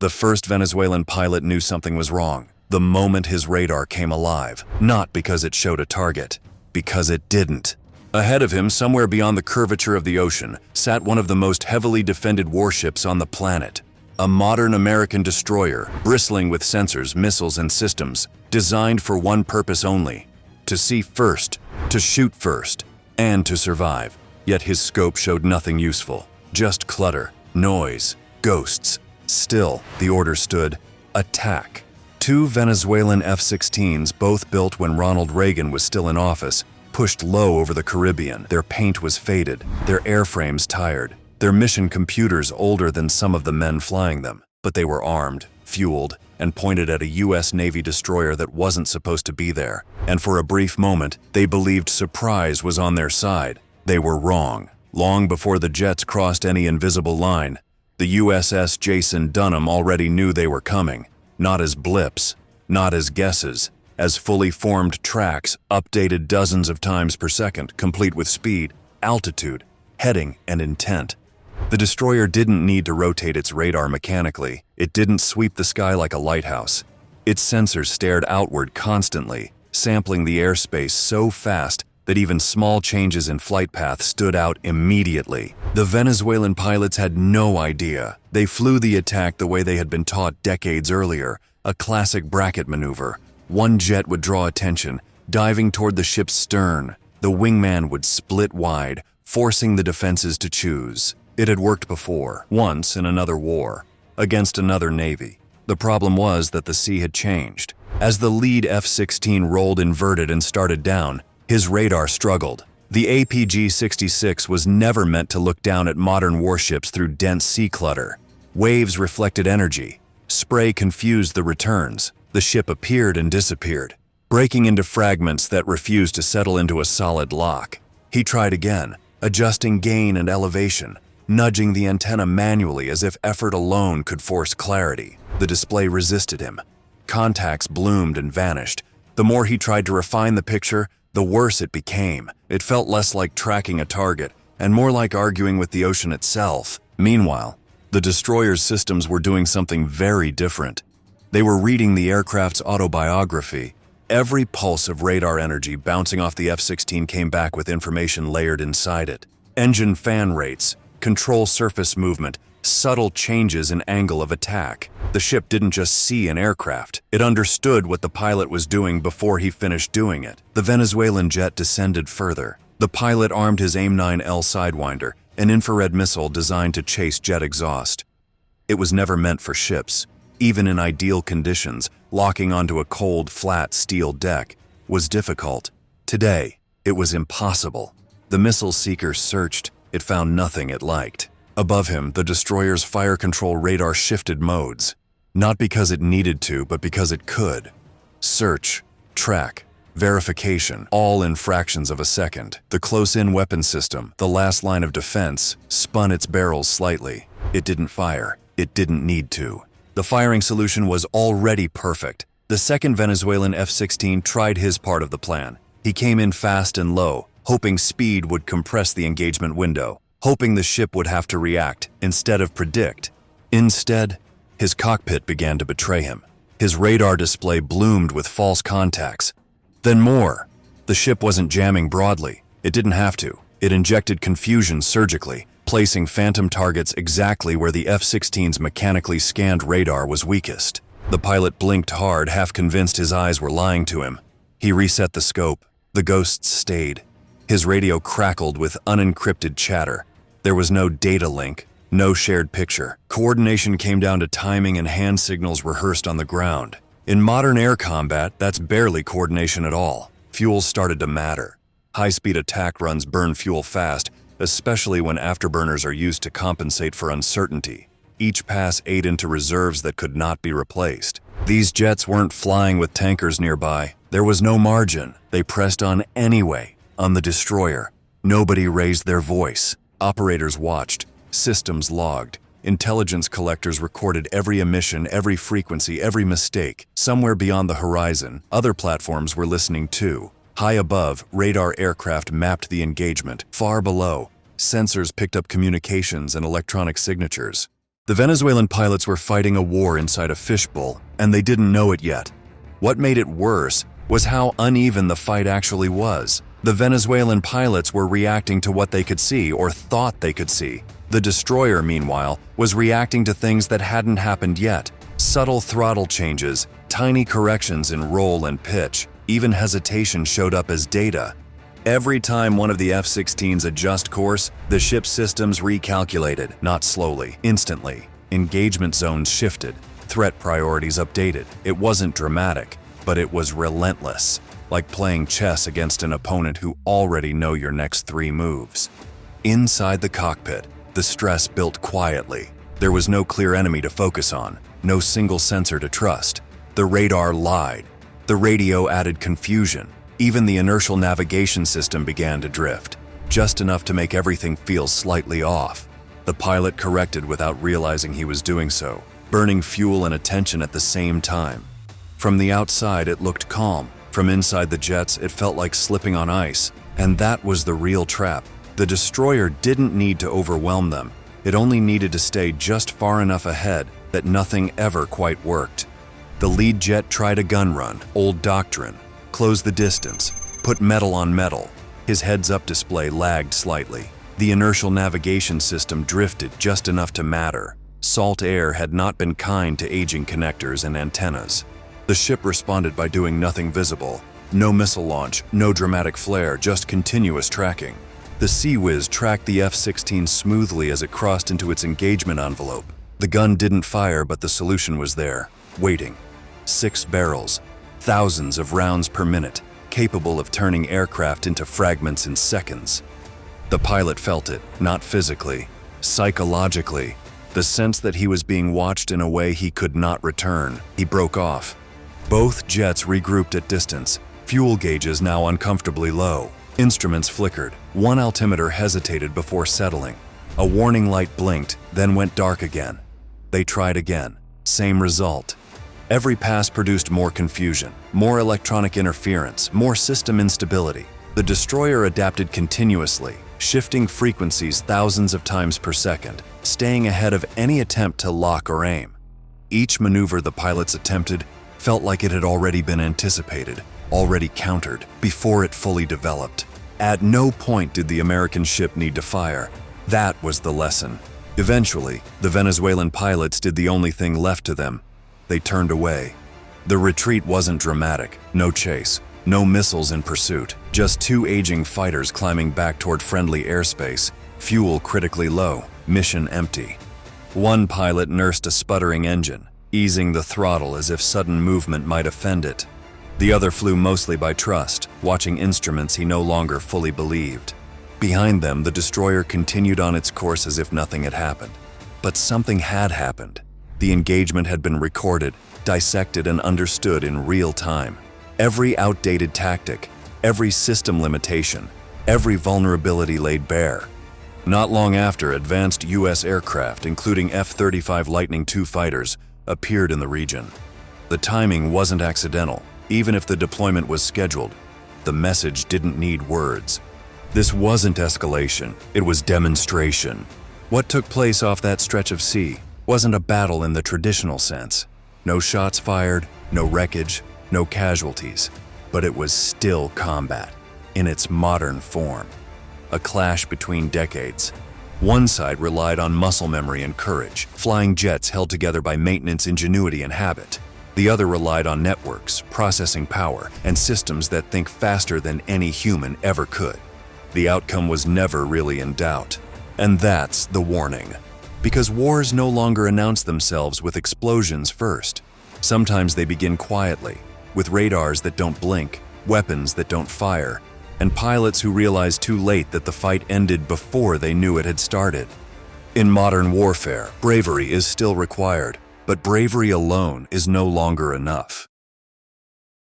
The first Venezuelan pilot knew something was wrong the moment his radar came alive, not because it showed a target, because it didn't. Ahead of him, somewhere beyond the curvature of the ocean, sat one of the most heavily defended warships on the planet. A modern American destroyer, bristling with sensors, missiles, and systems, designed for one purpose only: to see first, to shoot first, and to survive. Yet his scope showed nothing useful, just clutter, noise, ghosts. Still, the order stood: attack. Two Venezuelan F-16s, both built when Ronald Reagan was still in office, pushed low over the Caribbean. Their paint was faded, their airframes tired, their mission computers older than some of the men flying them. But they were armed, fueled, and pointed at a U.S. Navy destroyer that wasn't supposed to be there. And for a brief moment, they believed surprise was on their side. They were wrong. Long before the jets crossed any invisible line, the USS Jason Dunham already knew they were coming. Not as blips, not as guesses, as fully formed tracks, updated dozens of times per second, complete with speed, altitude, heading, and intent. The destroyer didn't need to rotate its radar mechanically. It didn't sweep the sky like a lighthouse. Its sensors stared outward constantly, sampling the airspace so fast that even small changes in flight path stood out immediately. The Venezuelan pilots had no idea. They flew the attack the way they had been taught decades earlier, a classic bracket maneuver. One jet would draw attention, diving toward the ship's stern. The wingman would split wide, forcing the defenses to choose. It had worked before, once in another war, against another navy. The problem was that the sea had changed. As the lead F-16 rolled inverted and started down, his radar struggled. The APG-66 was never meant to look down at modern warships through dense sea clutter. Waves reflected energy. Spray confused the returns. The ship appeared and disappeared, breaking into fragments that refused to settle into a solid lock. He tried again, adjusting gain and elevation, nudging the antenna manually as if effort alone could force clarity. The display resisted him. Contacts bloomed and vanished. The more he tried to refine the picture, the worse it became. It felt less like tracking a target and more like arguing with the ocean itself. Meanwhile, the destroyer's systems were doing something very different. They were reading the aircraft's autobiography. Every pulse of radar energy bouncing off the F-16 came back with information layered inside it. Engine fan rates, control surface movement, subtle changes in angle of attack. The ship didn't just see an aircraft. It understood what the pilot was doing before he finished doing it. The Venezuelan jet descended further. The pilot armed his AIM-9L Sidewinder, an infrared missile designed to chase jet exhaust. It was never meant for ships. Even in ideal conditions, locking onto a cold, flat steel deck was difficult. Today, it was impossible. The missile seeker searched. It found nothing it liked. Above him, the destroyer's fire control radar shifted modes, not because it needed to, but because it could. Search, track, verification, all in fractions of a second. The close-in weapon system, the last line of defense, spun its barrels slightly. It didn't fire. It didn't need to. The firing solution was already perfect. The second Venezuelan F-16 tried his part of the plan. He came in fast and low, hoping speed would compress the engagement window, hoping the ship would have to react instead of predict. Instead, his cockpit began to betray him. His radar display bloomed with false contacts. Then more. The ship wasn't jamming broadly. It didn't have to. It injected confusion surgically, placing phantom targets exactly where the F-16's mechanically scanned radar was weakest. The pilot blinked hard, half convinced his eyes were lying to him. He reset the scope. The ghosts stayed. His radio crackled with unencrypted chatter. There was no data link, no shared picture. Coordination came down to timing and hand signals rehearsed on the ground. In modern air combat, that's barely coordination at all. Fuel started to matter. High-speed attack runs burn fuel fast, especially when afterburners are used to compensate for uncertainty. Each pass ate into reserves that could not be replaced. These jets weren't flying with tankers nearby. There was no margin. They pressed on anyway. On the destroyer, nobody raised their voice. Operators watched, systems logged, intelligence collectors recorded every emission, every frequency, every mistake. Somewhere beyond the horizon, other platforms were listening too. High above, radar aircraft mapped the engagement. Far below, sensors picked up communications and electronic signatures. The Venezuelan pilots were fighting a war inside a fishbowl, and they didn't know it yet. What made it worse was how uneven the fight actually was. The Venezuelan pilots were reacting to what they could see or thought they could see. The destroyer, meanwhile, was reacting to things that hadn't happened yet. Subtle throttle changes, tiny corrections in roll and pitch, even hesitation showed up as data. Every time one of the F-16s adjust course, the ship's systems recalculated, not slowly, instantly. Engagement zones shifted, threat priorities updated. It wasn't dramatic, but it was relentless, like playing chess against an opponent who already know your next 3 moves. Inside the cockpit, the stress built quietly. There was no clear enemy to focus on, no single sensor to trust. The radar lied. The radio added confusion. Even the inertial navigation system began to drift, just enough to make everything feel slightly off. The pilot corrected without realizing he was doing so, burning fuel and attention at the same time. From the outside, it looked calm. From inside the jets, it felt like slipping on ice. And that was the real trap. The destroyer didn't need to overwhelm them. It only needed to stay just far enough ahead that nothing ever quite worked. The lead jet tried a gun run, old doctrine. Close the distance, put metal on metal. His heads-up display lagged slightly. The inertial navigation system drifted just enough to matter. Salt air had not been kind to aging connectors and antennas. The ship responded by doing nothing visible. No missile launch, no dramatic flare, just continuous tracking. The Sea Whiz tracked the F-16 smoothly as it crossed into its engagement envelope. The gun didn't fire, but the solution was there, waiting. 6 barrels. Thousands of rounds per minute, capable of turning aircraft into fragments in seconds. The pilot felt it, not physically, psychologically, the sense that he was being watched in a way he could not return. He broke off. Both jets regrouped at distance, fuel gauges now uncomfortably low. Instruments flickered. One altimeter hesitated before settling. A warning light blinked, then went dark again. They tried again. Same result. Every pass produced more confusion, more electronic interference, more system instability. The destroyer adapted continuously, shifting frequencies thousands of times per second, staying ahead of any attempt to lock or aim. Each maneuver the pilots attempted felt like it had already been anticipated, already countered, before it fully developed. At no point did the American ship need to fire. That was the lesson. Eventually, the Venezuelan pilots did the only thing left to them. They turned away. The retreat wasn't dramatic. No chase, no missiles in pursuit, just 2 aging fighters climbing back toward friendly airspace, fuel critically low, mission empty. One pilot nursed a sputtering engine, easing the throttle as if sudden movement might offend it. The other flew mostly by trust, watching instruments he no longer fully believed. Behind them, the destroyer continued on its course as if nothing had happened. But something had happened. The engagement had been recorded, dissected, and understood in real time. Every outdated tactic, every system limitation, every vulnerability laid bare. Not long after, advanced U.S. aircraft, including F-35 Lightning II fighters, appeared in the region. The timing wasn't accidental. Even if the deployment was scheduled, the message didn't need words. This wasn't escalation, it was demonstration. What took place off that stretch of sea wasn't a battle in the traditional sense. No shots fired, no wreckage, no casualties. But it was still combat, in its modern form. A clash between decades. One side relied on muscle memory and courage, flying jets held together by maintenance, ingenuity, and habit. The other relied on networks, processing power, and systems that think faster than any human ever could. The outcome was never really in doubt. And that's the warning. Because wars no longer announce themselves with explosions first. Sometimes they begin quietly, with radars that don't blink, weapons that don't fire, and pilots who realize too late that the fight ended before they knew it had started. In modern warfare, bravery is still required, but bravery alone is no longer enough.